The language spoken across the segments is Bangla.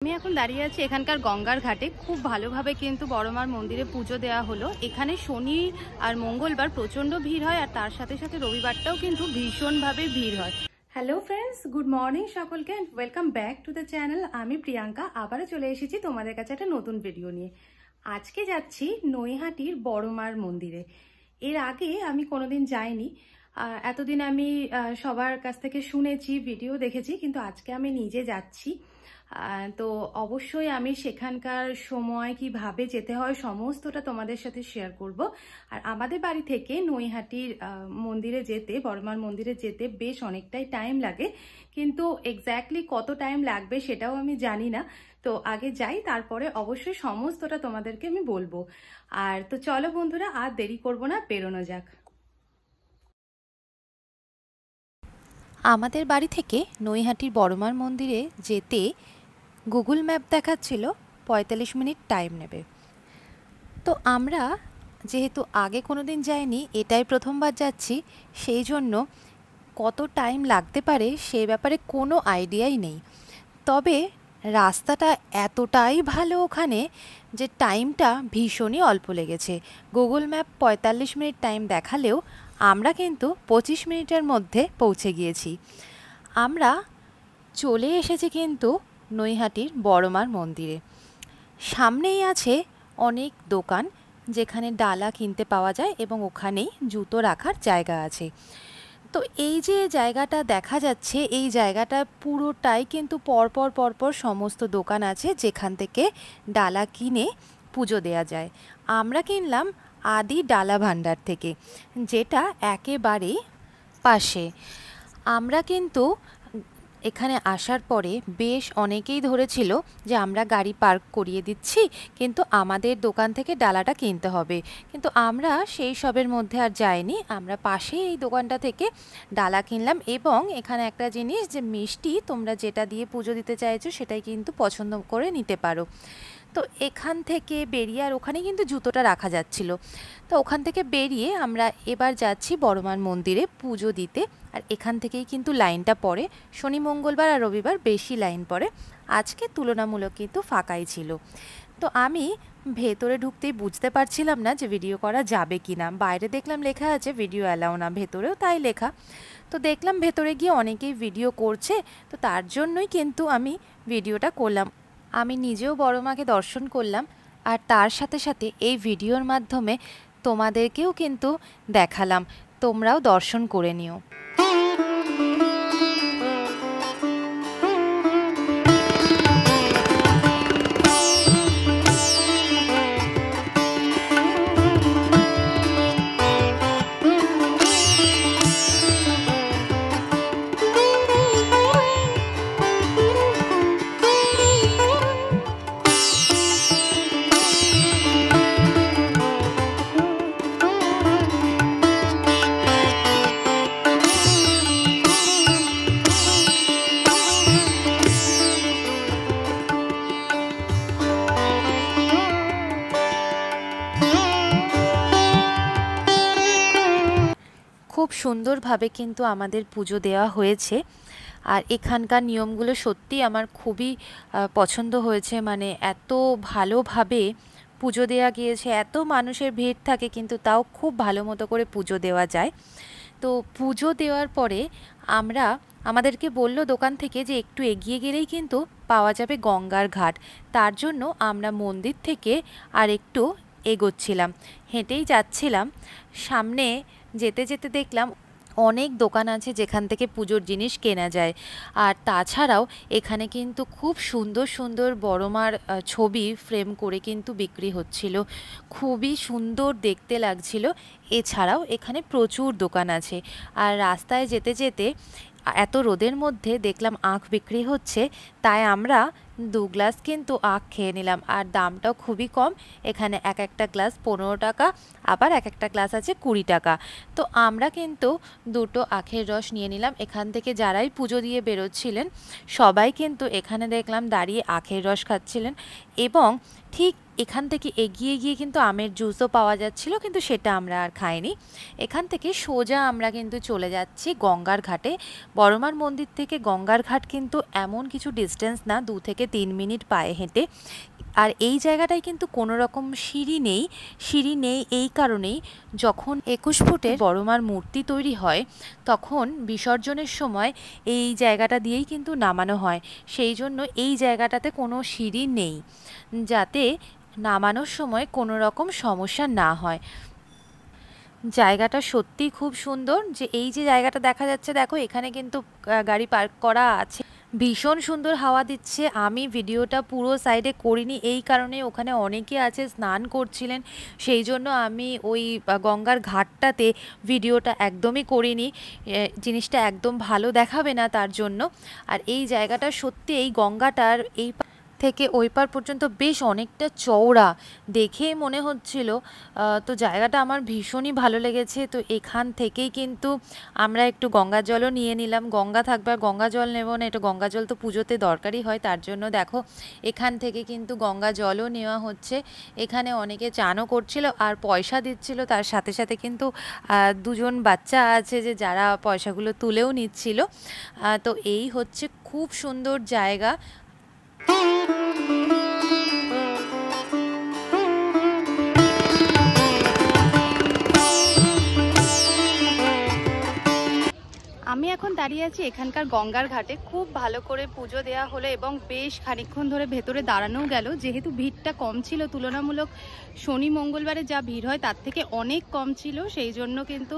আমি এখন দাঁড়িয়ে আছি এখানকার গঙ্গার ঘাটে। খুব ভালোভাবে কিন্তু বড়মার মন্দিরে পুজো দেওয়া হলো। এখানে শনি আর মঙ্গলবার প্রচণ্ড ভিড় হয়, আর তার সাথে সাথে রবিবারটাও কিন্তু ভীষণভাবে ভিড় হয়। হ্যালো ফ্রেন্ডস, গুড মর্নিং সকলকে, and welcome back to the channel. আমি প্রিয়াঙ্কা আবারও চলে এসেছি তোমাদের কাছে একটা নতুন ভিডিও নিয়ে। আজকে যাচ্ছি নৈহাটির বড়মার মন্দিরে। এর আগে আমি কোনোদিন যাইনি। এতদিন আমি সবার কাছ থেকে শুনেছি, ভিডিও দেখেছি, কিন্তু আজকে আমি নিজে যাচ্ছি। তো অবশ্যই আমি সেখানকার সময় কিভাবে যেতে হয় সমস্তটা তোমাদের সাথে শেয়ার করব। আর আমাদের বাড়ি থেকে নৈহাটির মন্দিরে যেতে, বড়মার মন্দিরে যেতে বেশ অনেকটাই টাইম লাগে, কিন্তু এক্স্যাক্টলি কত টাইম লাগবে সেটাও আমি জানি না। তো আগে যাই, তারপরে অবশ্যই সমস্তটা তোমাদেরকে আমি বলবো। আর তো চলো বন্ধুরা, আর দেরি করব না, বেরোনো যাক। আমাদের বাড়ি থেকে নৈহাটির বড়মার মন্দিরে যেতে গুগল ম্যাপ দেখাচ্ছিল ৪৫ মিনিট টাইম নেবে। তো আমরা যেহেতু আগে কোনো দিন যাইনি, এটাই প্রথমবার যাচ্ছি, সেই জন্য কত টাইম লাগতে পারে সে ব্যাপারে কোনো আইডিয়াই নেই। তবে রাস্তাটা এতটাই ভালো ওখানে যে টাইমটা ভীষণই অল্প লেগেছে। গুগল ম্যাপ ৪৫ মিনিট টাইম দেখালেও আমরা কিন্তু ২৫ মিনিটের মধ্যে পৌঁছে গিয়েছি। আমরা চলে এসেছি কিন্তু নৈহাটির বড়মার মন্দিরে। সামনেই আছে অনেক দোকান যেখানে ডালা কিনতে পাওয়া যায়, এবং ওখানেই জুতো রাখার জায়গা আছে। তো এই যে জায়গাটা দেখা যাচ্ছে, এই জায়গাটা পুরোটাই কিন্তু পরপর সমস্ত দোকান আছে যেখান থেকে ডালা কিনে পুজো দেয়া যায়। আমরা কিনলাম আদি ডালা ভাণ্ডার থেকে, যেটা একেবারেই পাশে। আমরা কিন্তু এখানে আসার পরে বেশ অনেকেই ধরেছিল যে আমরা গাড়ি পার্ক করিয়ে দিচ্ছি, কিন্তু আমাদের দোকান থেকে ডালাটা কিনতে হবে। কিন্তু আমরা সেই সবের মধ্যে আর যাইনি। আমরা পাশেই এই দোকানটা থেকে ডালা কিনলাম, এবং এখানে একটা জিনিস, যে মিষ্টি তোমরা যেটা দিয়ে পুজো দিতে চাইছো সেটাই কিন্তু পছন্দ করে নিতে পারো। তো এখান থেকে বেরিয়ে, আর ওখানে কিন্তু জুতোটা রাখা যাচ্ছিল, তো ওখান থেকে বেরিয়ে আমরা এবার যাচ্ছি বড়মার মন্দিরে পুজো দিতে। আর এখান থেকেই কিন্তু লাইনটা পড়ে। শনি, মঙ্গলবার আর রবিবার বেশি লাইন পড়ে, আজকে তুলনামূলক কিন্তু ফাঁকাই ছিল। তো আমি ভেতরে ঢুকতেই বুঝতে পারছিলাম না যে ভিডিও করা যাবে কি না। বাইরে দেখলাম লেখা আছে ভিডিও অ্যালাউ না, ভেতরেও তাই লেখা। তো দেখলাম ভেতরে গিয়ে অনেকেই ভিডিও করছে, তো তার জন্যই কিন্তু আমি ভিডিওটা করলাম। আমি নিজেও বড়মাকে দর্শন করলাম, আর তার সাথে সাথে এই ভিডিওর মাধ্যমে তোমাদেরকেও কিন্তু দেখালাম, তোমরাও দর্শন করে নিও। খুব সুন্দরভাবে কিন্তু আমাদের পুজো দেওয়া হয়েছে। আর এখানকার নিয়মগুলো সত্যি আমার খুবই পছন্দ হয়েছে। মানে এত ভালোভাবে পুজো দেওয়া গিয়েছে, এত মানুষের ভিড় থাকে কিন্তু তাও খুব ভালো মতো করে পুজো দেওয়া যায়। তো পুজো দেওয়ার পরে আমাদেরকে বলল দোকান থেকে যে একটু এগিয়ে গেলেই কিন্তু পাওয়া যাবে গঙ্গার ঘাট। তার জন্য আমরা মন্দির থেকে আর একটু এগোচ্ছিলাম, হেঁটেই যাচ্ছিলাম। সামনে যেতে যেতে দেখলাম অনেক দোকান আছে যেখান থেকে পুজোর জিনিস কেনা যায়। আর তাছাড়াও এখানে কিন্তু খুব সুন্দর সুন্দর বড়মার ছবি ফ্রেম করে কিন্তু বিক্রি হচ্ছিল, খুবই সুন্দর দেখতে লাগছিল। এছাড়াও এখানে প্রচুর দোকান আছে। আর রাস্তায় যেতে যেতে এত রোদের মধ্যে দেখলাম আখ বিক্রি হচ্ছে, তাই আমরা ২ গ্লাস কিন্তু আখ খেয়ে নিলাম। আর দামটাও খুবই কম, এখানে এক একটা গ্লাস ১৫ টাকা, আবার এক একটা গ্লাস আছে ২০ টাকা। তো আমরা কিন্তু ২টো আখের রস নিয়ে নিলাম। এখান থেকে যারাই পুজো দিয়ে বেরোচ্ছিলেন সবাই কিন্তু এখানে দেখলাম দাঁড়িয়ে আখের রস খাচ্ছিলেন। এবং ঠিক এখান থেকে এগিয়ে গিয়ে কিন্তু আমের জুসও পাওয়া যাচ্ছিল, কিন্তু সেটা আমরা আর খাইনি। এখান থেকে সোজা আমরা কিন্তু চলে যাচ্ছি গঙ্গার ঘাটে। বড়মার মন্দির থেকে গঙ্গার ঘাট কিন্তু এমন কিছু ডিস্টেন্স না, 2 থেকে 3 মিনিট পায়ে হেঁটে। আর এই জায়গাটায় কিন্তু কোনো রকম সিঁড়ি নেই এই কারণেই, যখন 21 ফুটের বড়মার মূর্তি তৈরি হয় তখন বিসর্জনের সময় এই জায়গাটা দিয়েই কিন্তু নামানো হয়। সেই জন্য এই জায়গাটাতে কোনো সিঁড়ি নেই, যাতে নামানোর সময় কোনো রকম সমস্যা না হয়। জায়গাটা সত্যিই খুব সুন্দর। যে এই যে জায়গাটা দেখা যাচ্ছে, দেখো এখানে কিন্তু গাড়ি পার্ক করা আছে। ভীষণ সুন্দর হাওয়া দিচ্ছে। আমি ভিডিওটা পুরো সাইডে করিনি এই কারণে, ওখানে অনেকে আছে স্নান করছিলেন, সেই জন্য আমি ওই গঙ্গার ঘাটটাতে ভিডিওটা একদমই করিনি। জিনিসটা একদম ভালো দেখাবে না তার জন্য। আর এই জায়গাটা সত্যি, এই গঙ্গাটার এই থেকে ওই পার পর্যন্ত বেশ অনেকটা চওড়া, দেখে মনে হচ্ছিল। তো জায়গাটা আমার ভীষণই ভালো লেগেছে। তো এখান থেকেই কিন্তু আমরা একটু গঙ্গা জলও নিয়ে নিলাম। গঙ্গা থাকবে আর গঙ্গা জল নেব না, এটা গঙ্গা জল তো পুজোতে দরকারই হয়, তার জন্য দেখো এখান থেকে কিন্তু গঙ্গা জলও নেওয়া হচ্ছে। এখানে অনেকে চানও করছিল আর পয়সা দিচ্ছিল, তার সাথে সাথে কিন্তু 2জন বাচ্চা আছে যে যারা পয়সাগুলো তুলেও নিচ্ছিল। তো এই হচ্ছে খুব সুন্দর জায়গা। আমি এখন দাঁড়িয়ে আছি এখানকার গঙ্গার ঘাটে। খুব ভালো করে পুজো দেওয়া হলো এবং বেশ খানিকক্ষণ ধরে ভেতরে দাঁড়ানোও গেল, যেহেতু ভিড়টা কম ছিল তুলনামূলক শনি মঙ্গলবারে যা ভিড় হয় তার থেকে অনেক কম ছিল, সেই জন্য কিন্তু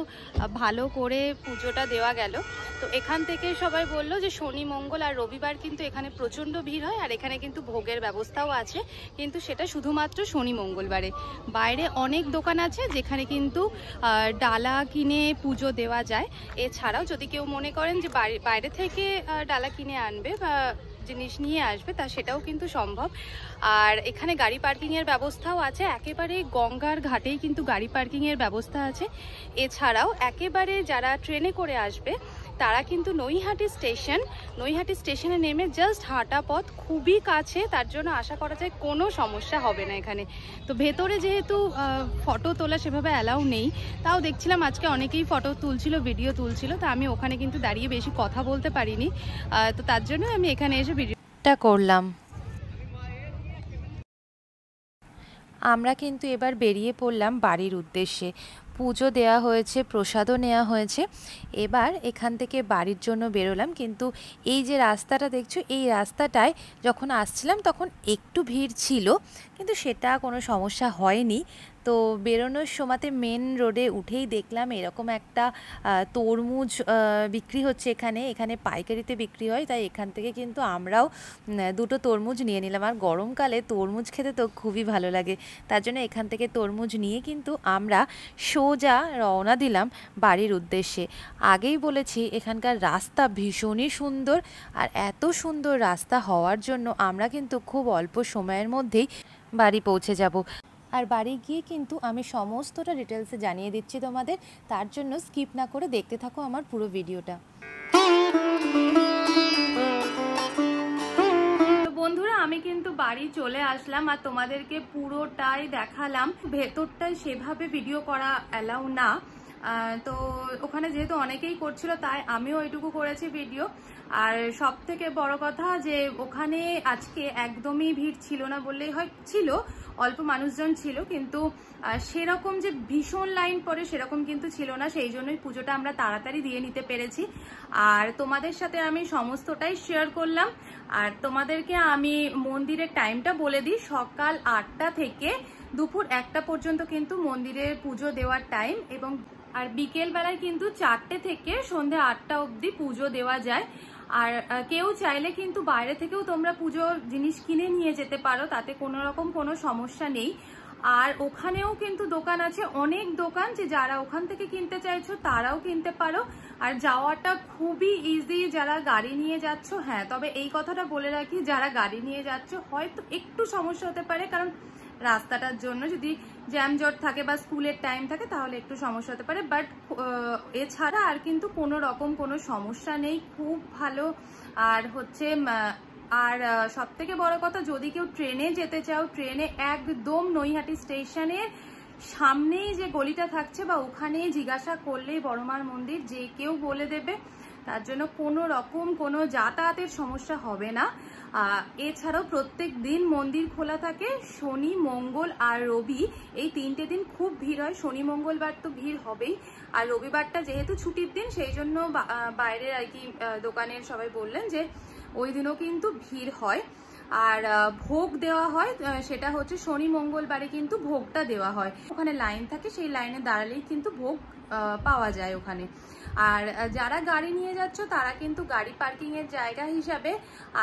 ভালো করে পুজোটা দেওয়া গেল। তো এখান থেকে সবাই বলল যে শনি মঙ্গল আর রবিবার কিন্তু এখানে প্রচণ্ড ভিড় হয়, আর এখানে কিন্তু ভোগের ব্যবস্থাও আছে, কিন্তু সেটা শুধুমাত্র শনি মঙ্গলবারে। বাইরে অনেক দোকান আছে যেখানে কিন্তু ডালা কিনে পুজো দেওয়া যায়। এছাড়াও যদি কেউ মনে করেন যে বাইরে থেকে ডালা কিনে আনবে বা জিনিস নিয়ে আসবে, তা সেটাও কিন্তু সম্ভব। আর এখানে গাড়ি পার্কিংয়ের ব্যবস্থাও আছে, একেবারে গঙ্গার ঘাটেই কিন্তু গাড়ি পার্কিংয়ের ব্যবস্থা আছে। এছাড়াও একেবারে যারা ট্রেনে করে আসবে তারা কিন্তু নৈহাটি স্টেশনে নেমে জাস্ট হাঁটা পথ, খুবই কাছে, তার জন্য আশা করা যায় কোনো সমস্যা হবে না এখানে। তো ভেতরে যেহেতু ফটো তোলা সেভাবে অ্যালাউ নেই, তাও দেখছিলাম আজকে অনেকেই ফটো তুলছিল, ভিডিও তুলছিল, তো আমি ওখানে কিন্তু দাঁড়িয়ে বেশি কথা বলতে পারিনি, তো তার জন্য আমি এখানে এসে ভিডিওটা করলাম। আমরা কিন্তু এবার বেরিয়ে পড়লাম বাড়ির উদ্দেশ্যে। পুজো দেওয়া হয়েছে, প্রসাদও নেওয়া হয়েছে। এবার এখান থেকে বাড়ির জন্য বেরোলাম। কিন্তু এই যে রাস্তাটা দেখছো, এই রাস্তাটায় যখন আসছিলাম তখন একটু ভিড় ছিল, কিন্তু সেটা কোনো সমস্যা হয়নি। তো বেরোনোর সময়তে মেন রোডে উঠেই দেখলাম এরকম একটা তরমুজ বিক্রি হচ্ছে। এখানে পাইকারিতে বিক্রি হয়, তাই এখান থেকে কিন্তু আমরাও 2টো তরমুজ নিয়ে নিলাম। আর গরমকালে তরমুজ খেতে তো খুবই ভালো লাগে, তার জন্য এখান থেকে তরমুজ নিয়ে কিন্তু আমরা সোজা রওনা দিলাম বাড়ির উদ্দেশ্যে। আগেই বলেছি এখানকার রাস্তা ভীষণই সুন্দর, আর এত সুন্দর রাস্তা হওয়ার জন্য আমরা কিন্তু খুব অল্প সময়ের মধ্যেই বাড়ি পৌঁছে যাব। আর বাড়ি গিয়ে কিন্তু আমি সমস্তটা ডিটেলসে জানিয়ে দিচ্ছি তোমাদের, তার জন্য স্কিপ না করে দেখতে থাকো আমার পুরো ভিডিওটা। বন্ধুরা, আমি কিন্তু বাড়ি চলে আসলাম আর তোমাদেরকে পুরোটাই দেখালাম। ভেতরটাই সেভাবে ভিডিও করা অ্যালাউ না, তো ওখানে যেহেতু অনেকেই করছিল তাই আমিও ওইটুকু করেছি ভিডিও। আর সব থেকে বড় কথা যে ওখানে আজকে একদমই ভিড় ছিল না বললেই হয়, ছিল অল্প মানুষজন ছিল, কিন্তু সেরকম যে ভীষণ লাইন পড়ে সেরকম কিন্তু ছিল না, সেই জন্যই পুজোটা আমরা তাড়াতাড়ি দিয়ে নিতে পেরেছি। আর তোমাদের সাথে আমি সমস্তটাই শেয়ার করলাম। আর তোমাদেরকে আমি মন্দিরের টাইমটা বলে দিই, সকাল 8টা থেকে দুপুর 1টা পর্যন্ত কিন্তু মন্দিরের পুজো দেওয়ার টাইম, এবং আর বিকেল বেলায় কিন্তু 4টে থেকে সন্ধ্যে 8টা অবধি পুজো দেওয়া যায়। আর কেউ চাইলে কিন্তু বাইরে থেকেও তোমরা পুজো জিনিস কিনে নিয়ে যেতে পারো, তাতে কোনো রকম কোনো সমস্যা নেই। আর ওখানেও কিন্তু দোকান আছে, অনেক দোকান, যে যারা ওখান থেকে কিনতে চাইছো তারাও কিনতে পারো। আর যাওয়াটা খুবই ইজি যারা গাড়ি নিয়ে যাচ্ছ। হ্যাঁ, তবে এই কথাটা বলে রাখি, যারা গাড়ি নিয়ে যাচ্ছ হয়তো একটু সমস্যা হতে পারে, কারণ রাস্তাটার জন্য যদি জ্যামজট থাকে বা স্কুলের টাইম থাকে তাহলে একটু সমস্যা হতে পারে, বাট এছাড়া আর কিন্তু কোনো রকম কোনো সমস্যা নেই, খুব ভালো। আর হচ্ছে আর সব থেকে বড় কথা, যদি কেউ ট্রেনে যেতে চাও, ট্রেনে একদম নৈহাটি স্টেশনের সামনেই যে গলিটা থাকছে বা ওখানেই জিজ্ঞাসা করলেই বড়মার মন্দির যে কেউ বলে দেবে, তার জন্য কোনো রকম কোনো যাতায়াতের সমস্যা হবে না। এছাড়াও প্রত্যেক দিন মন্দির খোলা থাকে, শনি, মঙ্গল আর রবি, এই 3টে দিন খুব ভিড় হয়। শনি মঙ্গলবার তো ভিড় হবেই, আর রবিবারটা যেহেতু ছুটির দিন সেই জন্য বাইরের আর কি দোকানের সবাই বললেন যে ওই দিনও কিন্তু ভিড় হয়। আর ভোগ দেওয়া হয়, সেটা হচ্ছে শনি মঙ্গলবারে কিন্তু ভোগটা দেওয়া হয়, ওখানে লাইন থাকে, সেই লাইনে দাঁড়ালেই কিন্তু ভোগ পাওয়া যায় ওখানে। আর যারা গাড়ি নিয়ে যাচ্ছ তারা কিন্তু গাড়ি পার্কিং এর জায়গা হিসাবে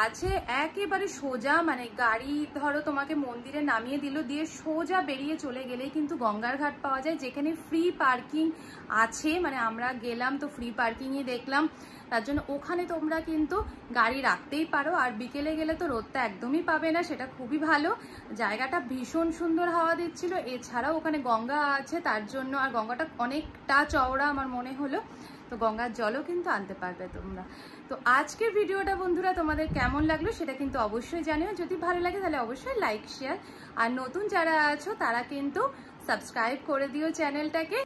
আছে একেবারে সোজা, মানে গাড়ি ধরো তোমাকে মন্দিরে নামিয়ে দিল, দিয়ে সোজা বেরিয়ে চলে গেলেই কিন্তু গঙ্গার ঘাট পাওয়া যায়, যেখানে ফ্রি পার্কিং আছে। মানে আমরা গেলাম তো ফ্রি পার্কিংই দেখলাম, তার জন্য ওখানে তোমরা কিন্তু গাড়ি রাখতেই পারো। আর বিকেলে গেলে তো রোদটা একদমই পাবে না, সেটা খুবই ভালো। জায়গাটা ভীষণ সুন্দর হাওয়া দিচ্ছিল, এছাড়াও ওখানে গঙ্গা আছে তার জন্য, আর গঙ্গাটা অনেকটা চওড়া আমার মনে হলো, তো গঙ্গার জলও কিন্তু আনতে পারবে তোমরা। তো আজকের ভিডিওটা বন্ধুরা তোমাদের কেমন লাগলো সেটা কিন্তু অবশ্যই জানিও। যদি ভালো লাগে তাহলে অবশ্যই লাইক, শেয়ার, আর নতুন যারা আছো তারা কিন্তু সাবস্ক্রাইব করে দিও চ্যানেলটাকে।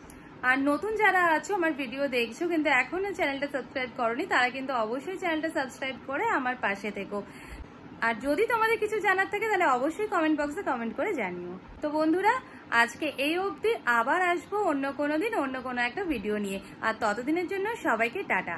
আর নতুন যারা আছো আমার ভিডিও দেখছো কিন্তু এখনো চ্যানেলটা সাবস্ক্রাইব করোনি, তারা কিন্তু অবশ্যই চ্যানেলটা সাবস্ক্রাইব করে আমার পাশে থেকো। আর যদি তোমাদের কিছু জানার থাকে তাহলে অবশ্যই কমেন্ট বক্সে কমেন্ট করে জানিও। তো বন্ধুরা আজকে এই অবধি, আবার আসবো অন্য কোনো দিন অন্য কোনো একটা ভিডিও নিয়ে। আর ততদিনের জন্য সবাইকে টাটা।